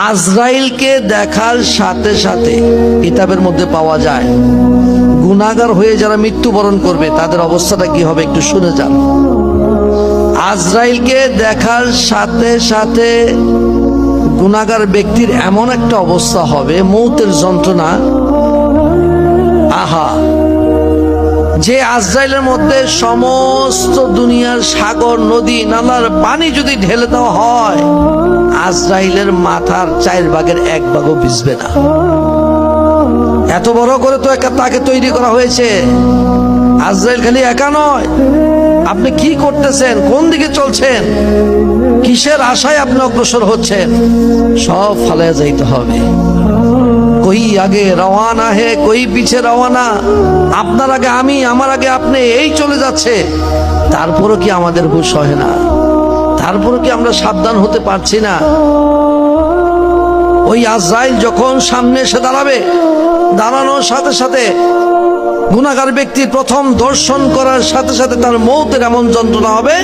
আজরাইলকে দেখার সাথে সাথে কিতাবের মধ্যে পাওয়া যায় গুনাহগার হয়ে যারা মৃত্যুবরণ করবে তাদের অবস্থাটা কি হবে একটু শুনে যান। আজরাইলকে দেখার সাথে সাথে গুনাহগার ব্যক্তির এমন একটা অবস্থা হবে, মৌতের যন্ত্রণা, আহা, যে আজরাইলের মধ্যে সমস্ত দুনিয়ার সাগর নদী নালার পানি যদি ঢেলে দেওয়া হয়, আজরাইলের মাথার 4 ভাগও ভিজবে না। এত বড় করে তো তাকে তৈরি করা হয়েছে। আজরাইল খালি একা নয়। আপনি কি করতেছেন, কোন দিকে চলছেন, কিসের আশায় আপনি অগ্রসর হচ্ছেন, সব ফালাইয়া যাইতে হবে। কই আগে রওয়ানা হে, কই পিছে রওয়ানা। আপনার আগে আমি, আমার আগে আপনি, এই চলে যাচ্ছে। তারপরও কি আমাদের হুঁশ হয় না? তারপরও কি আমরা সাবধান হতে পারছি না? ওই আজরাইল যখন সামনে এসে দাঁড়াবে, দাঁড়ানোর সাথে সাথে গুনাহগার ব্যক্তির প্রথম দর্শন করার সাথে সাথে তার মৌতের এমন যন্ত্রণা হবে।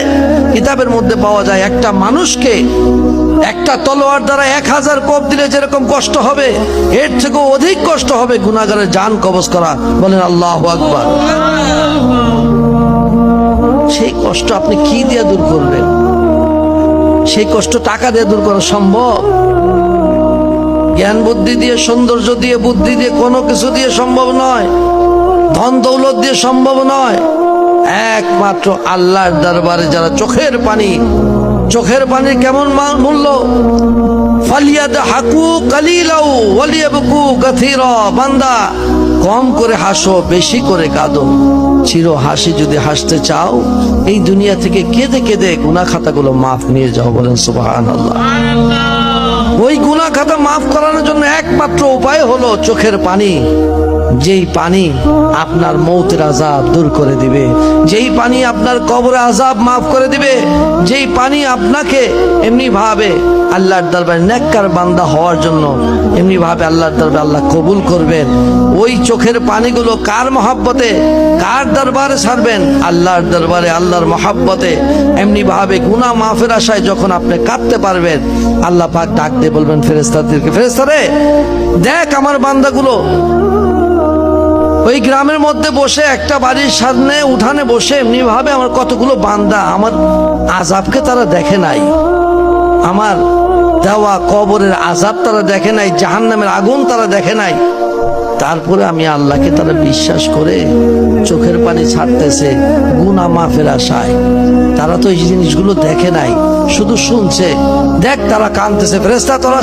কিতাবের মধ্যে পাওয়া যায় একটা মানুষকে একটা তলোয়ার দ্বারা 1000 কোপ দিলে যেরকম কষ্ট হবে, এর থেকেও অধিক কষ্ট হবে গুনাহগারের জান কবজ করা। বলেন আল্লাহু আকবার। সেই কষ্ট আপনি কি দিয়ে দূর করবেন? সেই কষ্ট টাকা দিয়ে দূর করা সম্ভব? জ্ঞান বুদ্ধি দিয়ে, সৌন্দর্য দিয়ে, বুদ্ধি দিয়ে, কোনো কিছু দিয়ে সম্ভব নয়। ধন দৌলত দিয়ে সম্ভব নয়। একমাত্র আল্লাহর দরবারে যারা চোখের পানির কেমন মূল্য, ফালিয়াদহাকু কালিলাউ ওয়ালিয়াবকু কাসীরা। বান্দা, কম করে হাসো, বেশি করে কাঁদো। চির হাসি যদি হাসতে চাও, এই দুনিয়া থেকে কেঁদে কেঁদে গুনাহ খাতাগুলো মাফ নিয়ে যাও। বলেন সুবহানাল্লাহ। ওই গুনাহ খাতা মাফ করানোর জন্য একমাত্র উপায় হলো চোখের পানি। যেই পানি আপনার মৌতের আযাব দূর করে দিবে, যেই পানি আপনার কবরের আযাব মাফ করে দিবে, যেই পানি আপনাকে এমনি ভাবে আল্লাহর দরবারে নেককার বান্দা হওয়ার জন্য এমনি ভাবে আল্লাহর দরবারে আল্লাহ কবুল করবেন। ওই চোখের পানিগুলো কার মহব্বতে, কার দরবারে ছাড়বেন? আল্লাহর দরবারে, আল্লাহর মহব্বতে। এমনি ভাবে গুনাহ মাফের আশায় যখন আপনি কাঁদতে পারবেন, আল্লাহ পাক ডাক দিয়ে বলবেন ফেরেশতাদেরকে, ফেরেশতারে দেখ আমার বান্দাগুলো ওই গ্রামের মধ্যে বসে, একটা বাড়ির সামনে উঠানে বসে এমনি ভাবে আমার কতগুলো বান্দা আমার আযাবকে তারা দেখে নাই, আমার দেওয়া কবরের আযাব তারা দেখে নাই, জাহান্নামের আগুন তারা দেখে নাই। তারপরে আমি আল্লাহকে তারা বিশ্বাস করে চোখের পানি ছাড়তেছে গুনাহ মাফের আশায়। তারা তো এই জিনিসগুলো দেখে নাই, শুধু শুনছে। দেখ তারা কাঁদতেছে। ফেরেশতা তোরা